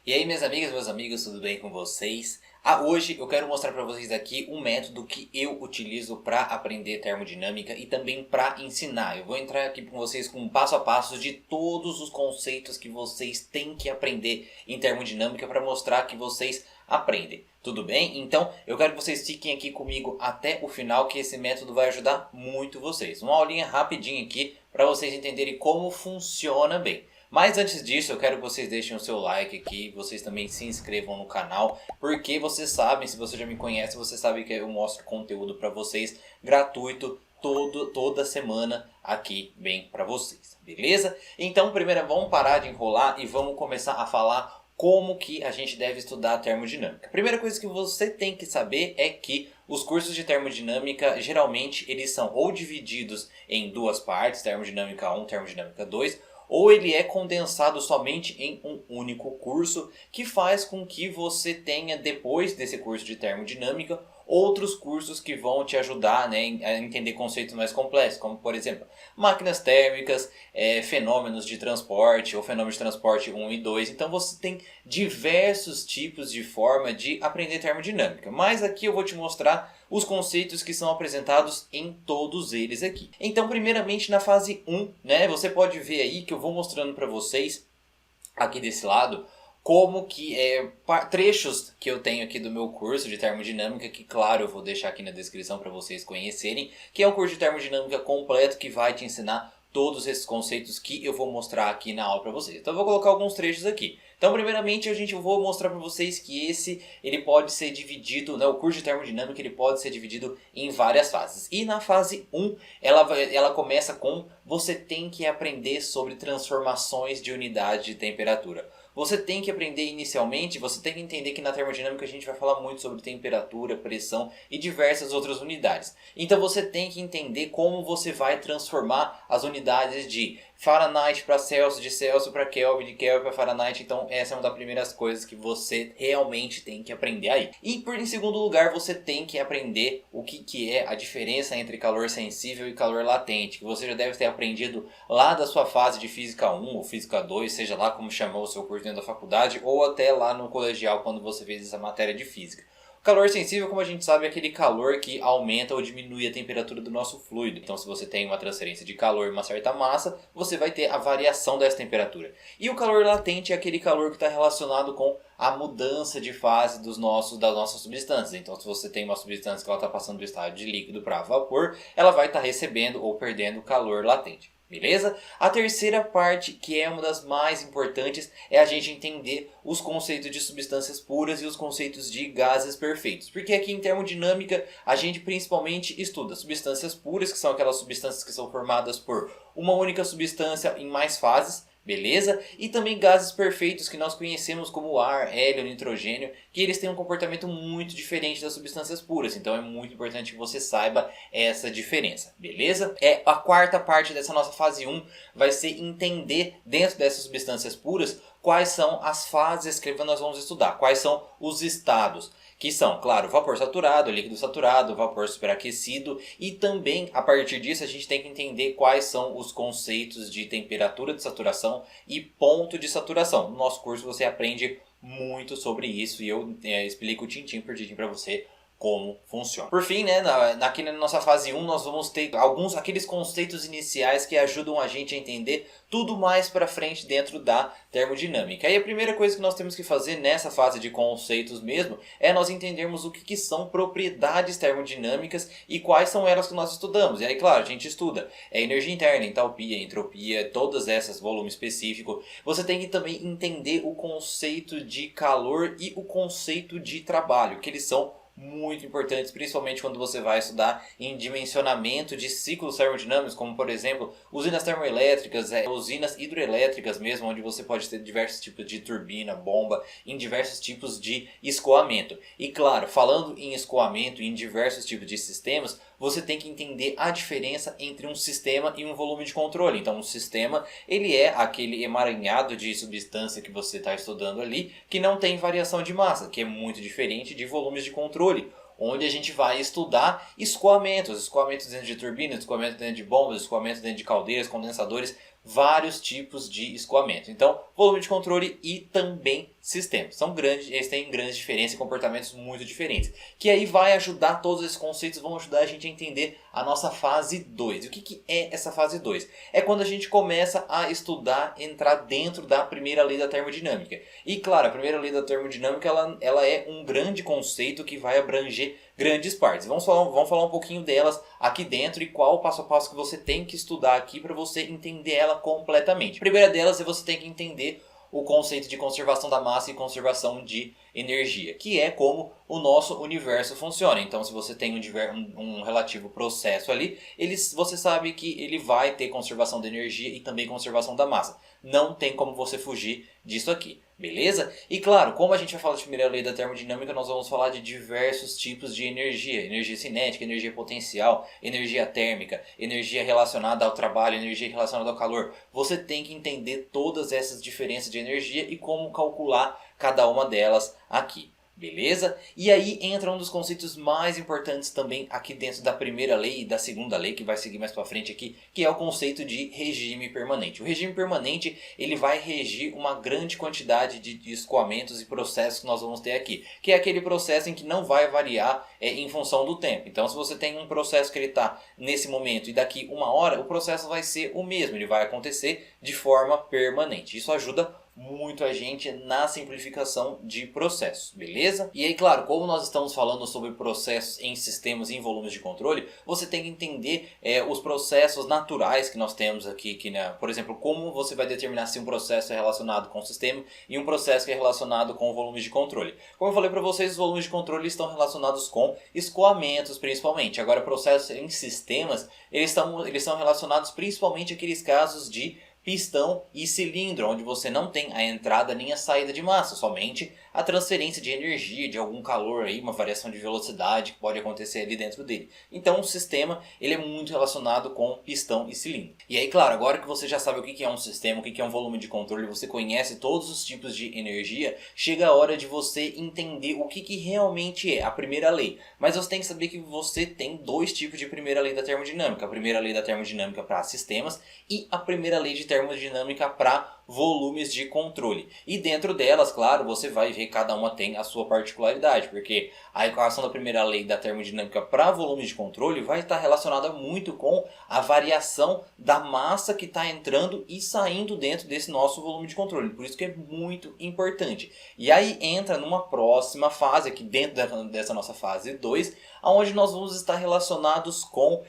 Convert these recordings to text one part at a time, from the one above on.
E aí, minhas amigas, meus amigos, tudo bem com vocês? Hoje eu quero mostrar para vocês aqui um método que eu utilizo para aprender termodinâmica e também para ensinar. Eu vou entrar aqui com vocês com um passo a passo de todos os conceitos que vocês têm que aprender em termodinâmica para mostrar que vocês aprendem. Tudo bem? Então eu quero que vocês fiquem aqui comigo até o final, que esse método vai ajudar muito vocês. Uma aulinha rapidinha aqui para vocês entenderem como funciona bem. Mas antes disso, eu quero que vocês deixem o seu like aqui, vocês também se inscrevam no canal, porque vocês sabem, se você já me conhece, você sabe que eu mostro conteúdo para vocês gratuito toda semana aqui bem para vocês, beleza? Então, primeiro vamos parar de enrolar e vamos começar a falar como que a gente deve estudar a termodinâmica. A primeira coisa que você tem que saber é que os cursos de termodinâmica, geralmente, eles são ou divididos em duas partes, termodinâmica 1, termodinâmica 2, ou ele é condensado somente em um único curso, que faz com que você tenha, depois desse curso de termodinâmica, outros cursos que vão te ajudar, né, a entender conceitos mais complexos, como por exemplo, máquinas térmicas, fenômenos de transporte ou fenômenos de transporte 1 e 2. Então você tem diversos tipos de forma de aprender termodinâmica. Mas aqui eu vou te mostrar os conceitos que são apresentados em todos eles aqui. Então, primeiramente na fase 1, né, você pode ver aí que eu vou mostrando para vocês aqui desse lado como que trechos que eu tenho aqui do meu curso de termodinâmica, que claro eu vou deixar aqui na descrição para vocês conhecerem, que é um curso de termodinâmica completo que vai te ensinar todos esses conceitos que eu vou mostrar aqui na aula para vocês. Então eu vou colocar alguns trechos aqui. Então primeiramente eu vou mostrar para vocês que ele pode ser dividido, né, o curso de termodinâmica ele pode ser dividido em várias fases. E na fase 1 ela começa com você tem que aprender sobre transformações de unidade de temperatura. Você tem que aprender inicialmente, você tem que entender que na termodinâmica a gente vai falar muito sobre temperatura, pressão e diversas outras unidades. Então você tem que entender como você vai transformar as unidades de Fahrenheit para Celsius, de Celsius para Kelvin, de Kelvin para Fahrenheit. Então essa é uma das primeiras coisas que você realmente tem que aprender aí. E em segundo lugar, você tem que aprender o que é a diferença entre calor sensível e calor latente, que você já deve ter aprendido lá da sua fase de Física 1 ou Física 2, seja lá como chamou o seu curso dentro da faculdade, ou até lá no colegial quando você fez essa matéria de Física. Calor sensível, como a gente sabe, é aquele calor que aumenta ou diminui a temperatura do nosso fluido. Então, se você tem uma transferência de calor em uma certa massa, você vai ter a variação dessa temperatura. E o calor latente é aquele calor que está relacionado com a mudança de fase das nossas substâncias. Então, se você tem uma substância que está passando do estado de líquido para vapor, ela vai estar recebendo ou perdendo calor latente. Beleza? A terceira parte, que é uma das mais importantes, é a gente entender os conceitos de substâncias puras e os conceitos de gases perfeitos. Porque aqui em termodinâmica a gente principalmente estuda substâncias puras, que são aquelas substâncias que são formadas por uma única substância em mais fases. Beleza? E também gases perfeitos que nós conhecemos como ar, hélio, nitrogênio, que eles têm um comportamento muito diferente das substâncias puras. Então é muito importante que você saiba essa diferença. Beleza? A quarta parte dessa nossa fase 1 vai ser entender dentro dessas substâncias puras quais são as fases que nós vamos estudar, quais são os estados. Que são, claro, vapor saturado, líquido saturado, vapor superaquecido, e também, a partir disso, a gente tem que entender quais são os conceitos de temperatura de saturação e ponto de saturação. No nosso curso você aprende muito sobre isso e eu explico tintim por tintim para você como funciona. Por fim, né, aqui na nossa fase 1 nós vamos ter aqueles conceitos iniciais que ajudam a gente a entender tudo mais para frente dentro da termodinâmica. E a primeira coisa que nós temos que fazer nessa fase de conceitos mesmo é nós entendermos o que são propriedades termodinâmicas e quais são elas que nós estudamos. E aí, claro, a gente estuda energia interna, entalpia, entropia, todas essas, volume específico. Você tem que também entender o conceito de calor e o conceito de trabalho, que eles são muito importantes, principalmente quando você vai estudar em dimensionamento de ciclos termodinâmicos, como por exemplo, usinas termoelétricas, usinas hidroelétricas mesmo, onde você pode ter diversos tipos de turbina, bomba, em diversos tipos de escoamento. E claro, falando em escoamento e em diversos tipos de sistemas, você tem que entender a diferença entre um sistema e um volume de controle. Então, um sistema, ele é aquele emaranhado de substância que você está estudando ali, que não tem variação de massa, que é muito diferente de volumes de controle, onde a gente vai estudar escoamentos dentro de turbinas, escoamentos dentro de bombas, escoamentos dentro de caldeiras, condensadores, vários tipos de escoamento. Então, volume de controle e também sistemas. Eles têm grandes diferenças e comportamentos muito diferentes. Que aí vai ajudar, todos esses conceitos vão ajudar a gente a entender a nossa fase 2. E o que é essa fase 2? É quando a gente começa a estudar, entrar dentro da primeira lei da termodinâmica. E claro, a primeira lei da termodinâmica ela é um grande conceito que vai abranger grandes partes. Vamos falar um pouquinho delas aqui dentro e qual o passo a passo que você tem que estudar aqui para você entender ela completamente. A primeira delas é você tem que entender o conceito de conservação da massa e conservação de energia, que é como o nosso universo funciona. Então, se você tem um relativo processo ali, você sabe que ele vai ter conservação da energia e também conservação da massa. Não tem como você fugir disso aqui, beleza? E claro, como a gente vai falar de primeira lei da termodinâmica, nós vamos falar de diversos tipos de energia. Energia cinética, energia potencial, energia térmica, energia relacionada ao trabalho, energia relacionada ao calor. Você tem que entender todas essas diferenças de energia e como calcular cada uma delas aqui. Beleza? E aí entra um dos conceitos mais importantes também aqui dentro da primeira lei e da segunda lei, que vai seguir mais para frente aqui, que é o conceito de regime permanente. O regime permanente ele vai regir uma grande quantidade de escoamentos e processos que nós vamos ter aqui, que é aquele processo em que não vai variar em função do tempo. Então, se você tem um processo que ele está nesse momento e daqui uma hora, o processo vai ser o mesmo, ele vai acontecer de forma permanente. Isso ajuda muito a gente na simplificação de processos, beleza? E aí, claro, como nós estamos falando sobre processos em sistemas e em volumes de controle, você tem que entender os processos naturais que nós temos aqui, por exemplo, como você vai determinar se um processo é relacionado com o sistema e um processo que é relacionado com volumes de controle. Como eu falei para vocês, os volumes de controle estão relacionados com escoamentos, principalmente. Agora, processos em sistemas, eles estão relacionados principalmente àqueles casos de pistão e cilindro, onde você não tem a entrada nem a saída de massa, somente a transferência de energia, de algum calor, aí, uma variação de velocidade que pode acontecer ali dentro dele. Então o sistema ele é muito relacionado com pistão e cilindro. E aí, claro, agora que você já sabe o que é um sistema, o que é um volume de controle, você conhece todos os tipos de energia, chega a hora de você entender o que realmente é a primeira lei. Mas você tem que saber que você tem dois tipos de primeira lei da termodinâmica. A primeira lei da termodinâmica para sistemas e a primeira lei de termodinâmica para volumes de controle. E dentro delas, claro, você vai ver que cada uma tem a sua particularidade, porque a equação da primeira lei da termodinâmica para volumes de controle vai estar relacionada muito com a variação da massa que está entrando e saindo dentro desse nosso volume de controle. Por isso que é muito importante. E aí entra numa próxima fase, aqui dentro dessa nossa fase 2, onde nós vamos estar relacionados com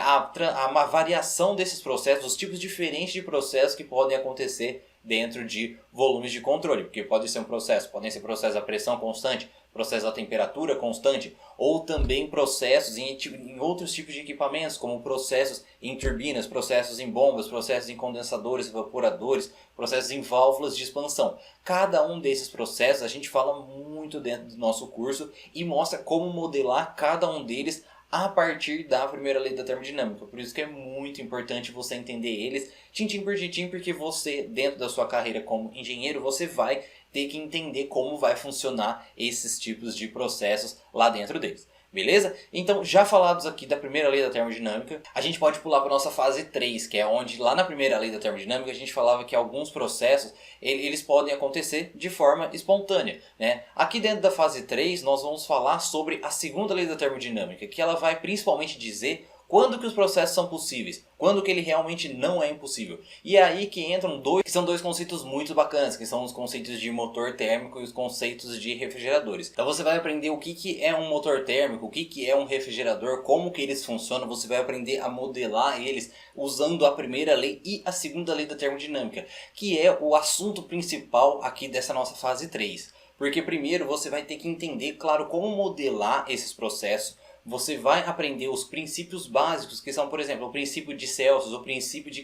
a variação desses processos, os tipos diferentes de processos que podem acontecer dentro de volumes de controle, porque podem ser processos a pressão constante, processo a temperatura constante, ou também processos em outros tipos de equipamentos, como processos em turbinas, processos em bombas, processos em condensadores, evaporadores, processos em válvulas de expansão. Cada um desses processos a gente fala muito dentro do nosso curso e mostra como modelar cada um deles a partir da primeira lei da termodinâmica. Por isso que é muito importante você entender eles tintim por tintim, porque você, dentro da sua carreira como engenheiro, você vai ter que entender como vai funcionar esses tipos de processos lá dentro deles. Beleza? Então, já falados aqui da primeira lei da termodinâmica, a gente pode pular para a nossa fase 3, que é onde lá na primeira lei da termodinâmica a gente falava que alguns processos eles podem acontecer de forma espontânea, né? Aqui dentro da fase 3 nós vamos falar sobre a segunda lei da termodinâmica, que ela vai principalmente dizer quando que os processos são possíveis, quando que ele realmente não é impossível. E é aí que entram dois conceitos muito bacanas, que são os conceitos de motor térmico e os conceitos de refrigeradores. Então você vai aprender o que é um motor térmico, o que é um refrigerador, como que eles funcionam, você vai aprender a modelar eles usando a primeira lei e a segunda lei da termodinâmica, que é o assunto principal aqui dessa nossa fase 3. Porque primeiro você vai ter que entender, claro, como modelar esses processos. Você vai aprender os princípios básicos, que são, por exemplo, o princípio de Celsius, o princípio de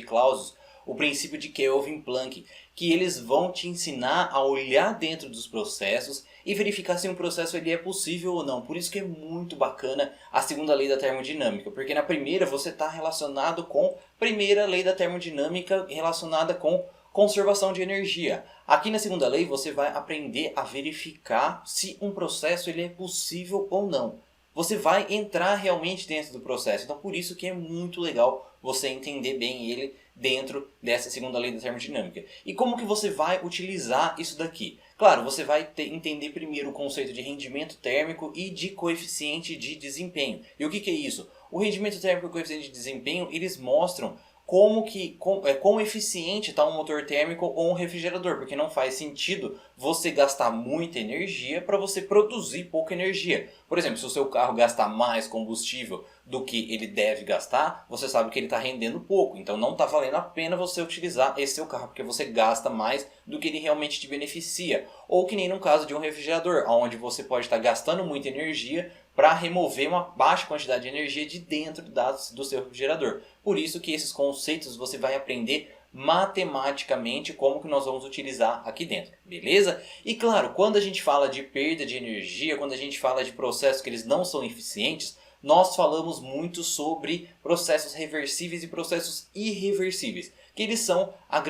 Clausius, o princípio de Kelvin-Planck, que eles vão te ensinar a olhar dentro dos processos e verificar se um processo ele é possível ou não. Por isso que é muito bacana a segunda lei da termodinâmica, porque na primeira você está relacionado com a primeira lei da termodinâmica relacionada com conservação de energia. Aqui na segunda lei você vai aprender a verificar se um processo ele é possível ou não. Você vai entrar realmente dentro do processo. Então por isso que é muito legal você entender bem ele dentro dessa segunda lei da termodinâmica. E como que você vai utilizar isso daqui? Claro, você vai entender primeiro o conceito de rendimento térmico e de coeficiente de desempenho. E o que é isso? O rendimento térmico e o coeficiente de desempenho, eles mostram quão eficiente está um motor térmico ou um refrigerador, porque não faz sentido você gastar muita energia para você produzir pouca energia. Por exemplo, se o seu carro gastar mais combustível do que ele deve gastar, você sabe que ele está rendendo pouco, então não está valendo a pena você utilizar esse seu carro, porque você gasta mais do que ele realmente te beneficia. Ou que nem no caso de um refrigerador, onde você pode estar gastando muita energia para remover uma baixa quantidade de energia de dentro do seu refrigerador. Por isso que esses conceitos você vai aprender matematicamente como que nós vamos utilizar aqui dentro, beleza? E claro, quando a gente fala de perda de energia, quando a gente fala de processos que eles não são eficientes, nós falamos muito sobre processos reversíveis e processos irreversíveis, que eles são a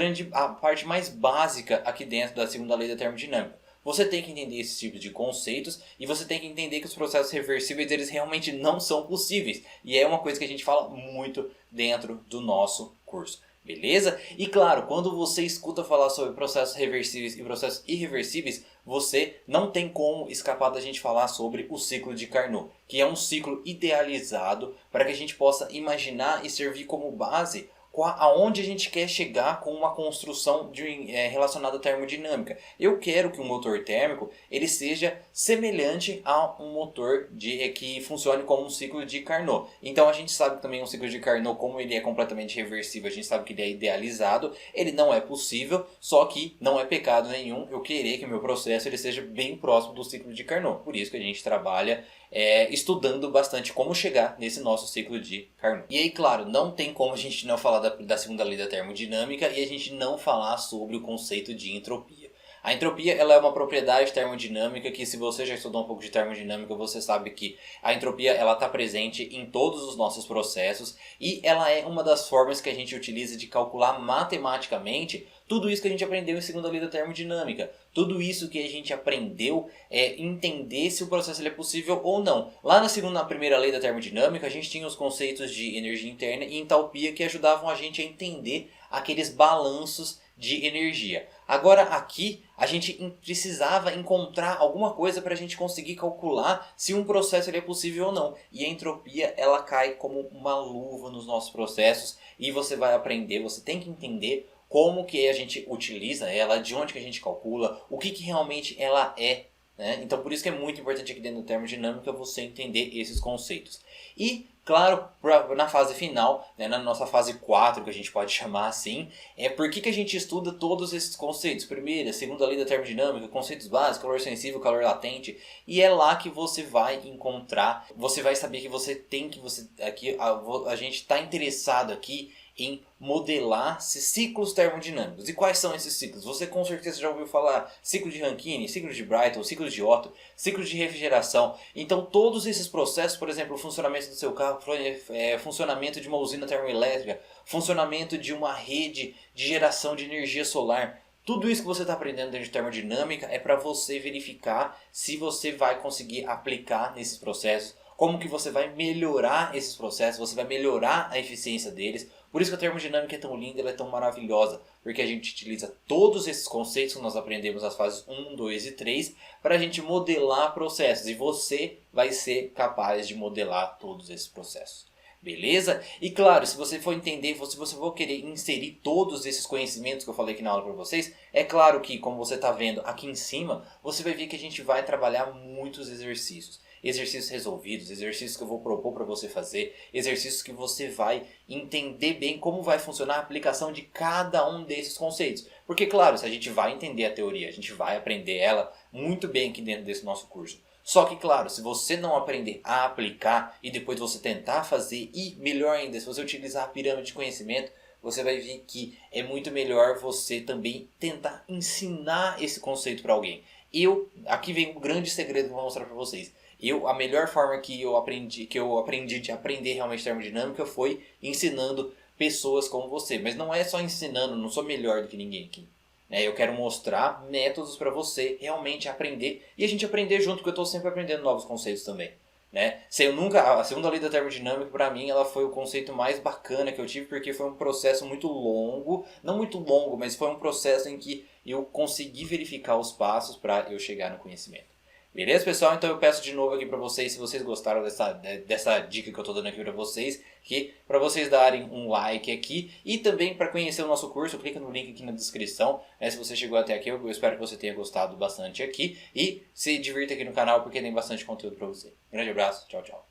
parte mais básica aqui dentro da segunda lei da termodinâmica. Você tem que entender esses tipos de conceitos e você tem que entender que os processos reversíveis eles realmente não são possíveis. E é uma coisa que a gente fala muito dentro do nosso curso. Beleza? E claro, quando você escuta falar sobre processos reversíveis e processos irreversíveis, você não tem como escapar da gente falar sobre o ciclo de Carnot, que é um ciclo idealizado para que a gente possa imaginar e servir como base aonde a gente quer chegar com uma construção relacionada à termodinâmica. Eu quero que um motor térmico ele seja semelhante a um motor que funcione como um ciclo de Carnot. Então a gente sabe também um ciclo de Carnot, como ele é completamente reversível, a gente sabe que ele é idealizado, ele não é possível, só que não é pecado nenhum eu querer que o meu processo ele seja bem próximo do ciclo de Carnot. Por isso que a gente trabalha estudando bastante como chegar nesse nosso ciclo de Carnot. E aí, claro, não tem como a gente não falar da segunda lei da termodinâmica e a gente não falar sobre o conceito de entropia. A entropia ela é uma propriedade termodinâmica que, se você já estudou um pouco de termodinâmica, você sabe que a entropia ela está presente em todos os nossos processos e ela é uma das formas que a gente utiliza de calcular matematicamente tudo isso que a gente aprendeu em segunda lei da termodinâmica. Tudo isso que a gente aprendeu é entender se o processo ele é possível ou não. Lá na primeira lei da termodinâmica, a gente tinha os conceitos de energia interna e entalpia que ajudavam a gente a entender aqueles balanços de energia. Agora aqui a gente precisava encontrar alguma coisa para a gente conseguir calcular se um processo ele é possível ou não. E a entropia ela cai como uma luva nos nossos processos e você vai aprender, você tem que entender como que a gente utiliza ela, de onde que a gente calcula, o que realmente ela é. Né? Então por isso que é muito importante aqui dentro da termodinâmica você entender esses conceitos. E claro, na fase final, né, na nossa fase 4, que a gente pode chamar assim, por que a gente estuda todos esses conceitos? Primeira, segunda lei da termodinâmica, conceitos básicos, calor sensível, calor latente, e é lá que você vai encontrar, você vai saber que a gente está interessado aqui em modelar ciclos termodinâmicos. E quais são esses ciclos? Você com certeza já ouviu falar ciclo de Rankine, ciclo de Brayton, ciclo de Otto, ciclo de refrigeração. Então todos esses processos, por exemplo, o funcionamento do seu carro, funcionamento de uma usina termoelétrica, funcionamento de uma rede de geração de energia solar, tudo isso que você está aprendendo dentro de termodinâmica é para você verificar se você vai conseguir aplicar nesses processos, como que você vai melhorar esses processos, você vai melhorar a eficiência deles. Por isso que a termodinâmica é tão linda, ela é tão maravilhosa, porque a gente utiliza todos esses conceitos que nós aprendemos nas fases 1, 2 e 3 para a gente modelar processos, e você vai ser capaz de modelar todos esses processos. Beleza? E claro, se você for entender, se você for querer inserir todos esses conhecimentos que eu falei aqui na aula para vocês, é claro que, como você está vendo aqui em cima, você vai ver que a gente vai trabalhar muitos exercícios. Exercícios resolvidos, exercícios que eu vou propor para você fazer, exercícios que você vai entender bem como vai funcionar a aplicação de cada um desses conceitos. Porque, claro, se a gente vai entender a teoria, a gente vai aprender ela muito bem aqui dentro desse nosso curso. Só que, claro, se você não aprender a aplicar e depois você tentar fazer, e melhor ainda, se você utilizar a pirâmide de conhecimento, você vai ver que é muito melhor você também tentar ensinar esse conceito para alguém. Aqui vem um grande segredo que eu vou mostrar para vocês. A melhor forma que eu aprendi de aprender realmente termodinâmica foi ensinando pessoas como você. Mas não é só ensinando, não sou melhor do que ninguém aqui. Eu quero mostrar métodos para você realmente aprender e a gente aprender junto, porque eu estou sempre aprendendo novos conceitos também. A segunda lei da termodinâmica, para mim, ela foi o conceito mais bacana que eu tive, porque foi um processo muito longo, não muito longo, mas foi um processo em que eu conseguir verificar os passos para eu chegar no conhecimento. Beleza, pessoal? Então eu peço de novo aqui para vocês, se vocês gostaram dessa dica que eu estou dando aqui para vocês, que para vocês darem um like aqui e também para conhecer o nosso curso, clica no link aqui na descrição. Se você chegou até aqui, eu espero que você tenha gostado bastante aqui e se divirta aqui no canal porque tem bastante conteúdo para você. Grande abraço, tchau, tchau.